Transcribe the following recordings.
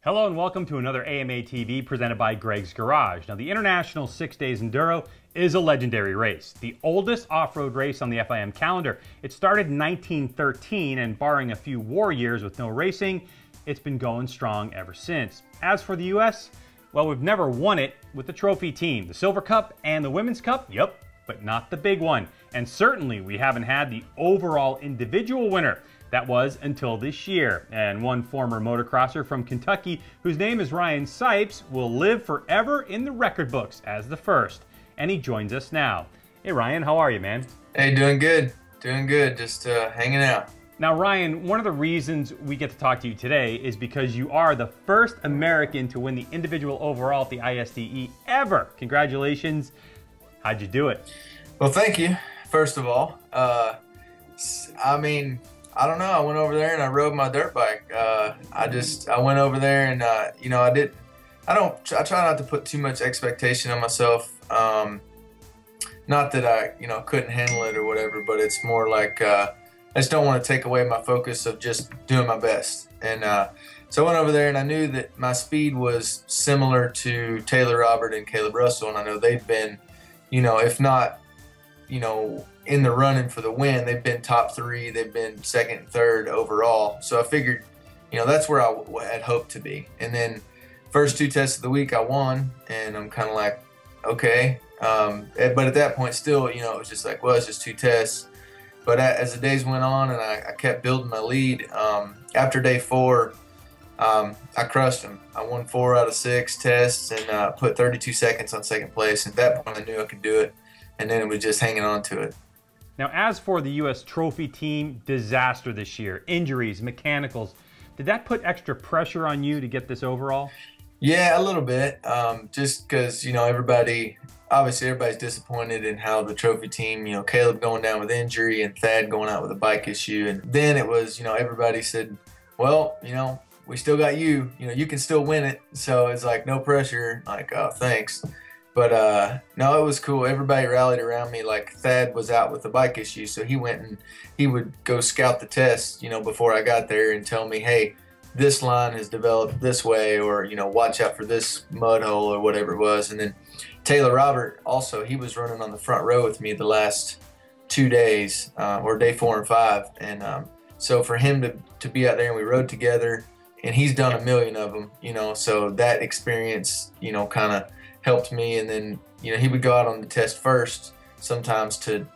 Hello and welcome to another AMAtv presented by Greg's Garage. Now, the International 6 Days Enduro is a legendary race, the oldest off-road race on the FIM calendar. It started in 1913, and barring a few war years with no racing, it's been going strong ever since. As for the US, well, we've never won it with the trophy team. The Silver Cup and the Women's Cup, yep, but not the big one. And certainly we haven't had the overall individual winner. That was until this year, and one former motocrosser from Kentucky, whose name is Ryan Sipes, will live forever in the record books as the first, and he joins us now. Hey Ryan, how are you, man? Hey, doing good, just hanging out. Now Ryan, one of the reasons we get to talk to you today is because you are the first American to win the individual overall at the ISDE ever. Congratulations. How'd you do it? Well, thank you, first of all. I mean, I don't know. I went over there and I rode my dirt bike. I went over there and you know, I try not to put too much expectation on myself. Not that I, you know, couldn't handle it or whatever, but it's more like I just don't want to take away my focus of just doing my best. And so I went over there and I knew that my speed was similar to Taylor Robert and Caleb Russell, and I know they've been, you know, if not, you know, in the running for the win, they've been top three, they've been second and third overall. So I figured, you know, that's where I had hoped to be. And then first two tests of the week I won, and I'm kind of like, okay. But at that point still, you know, it was just like, well, it's just two tests. But as the days went on and I kept building my lead, after day 4, I crushed them. I won 4 out of 6 tests and put 32 seconds on second place. At that point I knew I could do it, and then it was just hanging on to it. Now, as for the U.S. trophy team, disaster this year, injuries, mechanicals, did that put extra pressure on you to get this overall? Yeah, a little bit, just because, you know, obviously everybody's disappointed in how the trophy team, you know, Caleb going down with injury and Thad going out with a bike issue. And then it was, you know, everybody said, well, you know, we still got you, you know, you can still win it. So it's like, no pressure, like, oh, thanks. But no, it was cool. Everybody rallied around me. Like, Thad was out with the bike issue, so he went and he would go scout the test, you know, before I got there and tell me, hey, this line has developed this way, or, you know, watch out for this mud hole or whatever it was. And then Taylor Robert also, he was running on the front row with me the last 2 days, or day 4 and 5. And so for him to be out there and we rode together, and he's done a million of them, you know, so that experience, you know, kind of helped me. And then, you know, he would go out on the test first sometimes to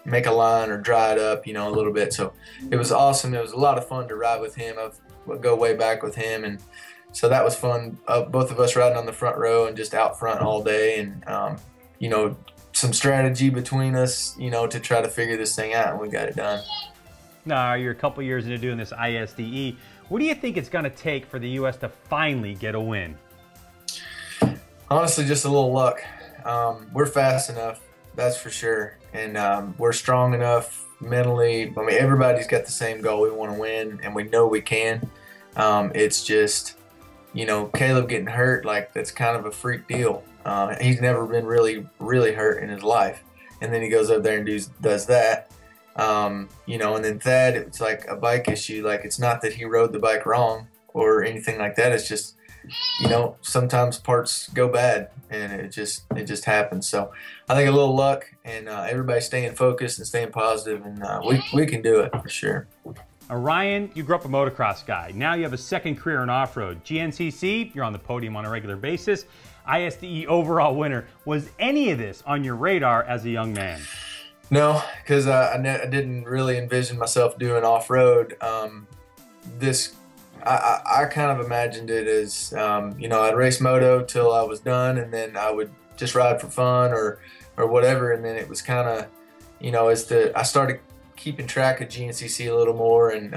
make a line or dry it up, you know, a little bit. So it was awesome. It was a lot of fun to ride with him. I would go way back with him, and so that was fun. Both of us riding on the front row and just out front all day, and you know, some strategy between us, you know, to try to figure this thing out, and we got it done. Now, you're a couple years into doing this ISDE. What do you think it's going to take for the U.S. to finally get a win? Honestly, just a little luck. We're fast enough, that's for sure, and we're strong enough mentally. I mean, everybody's got the same goal. We want to win, and we know we can. It's just, you know, Caleb getting hurt, like, that's kind of a freak deal. He's never been really hurt in his life, and then he goes up there and does that. You know, and then Thad, it's like a bike issue. Like, it's not that he rode the bike wrong or anything like that. It's just, you know, sometimes parts go bad, and it just happens. So I think a little luck, and everybody staying focused and staying positive, and we can do it for sure. Ryan, you grew up a motocross guy. Now you have a second career in off-road. GNCC, you're on the podium on a regular basis. ISDE overall winner. Was any of this on your radar as a young man? No, because I didn't really envision myself doing off-road. I kind of imagined it as, you know, I'd race moto till I was done, and then I would just ride for fun or whatever. And then it was kind of, you know, I started keeping track of GNCC a little more, and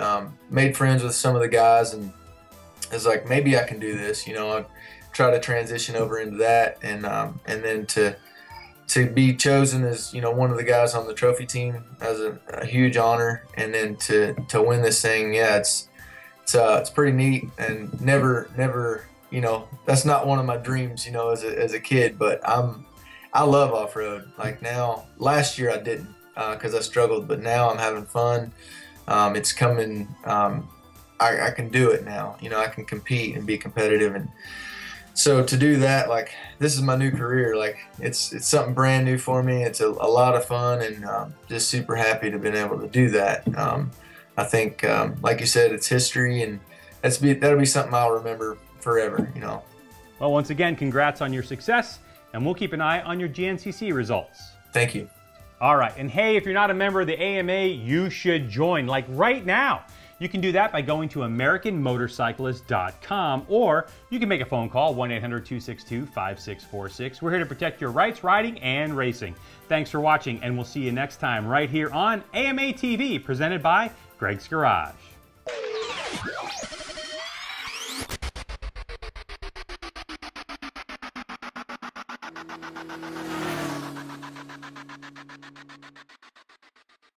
made friends with some of the guys, and it was like, maybe I can do this, you know. I try to transition over into that, and then to be chosen as, you know, one of the guys on the trophy team as a huge honor, and then to win this thing, yeah, it's pretty neat. And never, you know, that's not one of my dreams, you know, as a kid, but I'm I love off-road. Like now, last year I didn't because I struggled, but now I'm having fun. It's coming. I can do it now. You know, I can compete and be competitive, and so to do that, like this is my new career. Like it's something brand new for me. It's a lot of fun, and just super happy to have been able to do that. I think, like you said, it's history, and that'll be something I'll remember forever. You know. Well, once again, congrats on your success, and we'll keep an eye on your GNCC results. Thank you. All right, and hey, if you're not a member of the AMA, you should join, like right now. You can do that by going to AmericanMotorcyclist.com, or you can make a phone call, 1-800-262-5646. We're here to protect your rights, riding, and racing. Thanks for watching, and we'll see you next time right here on AMAtv, presented by Greg's Garage.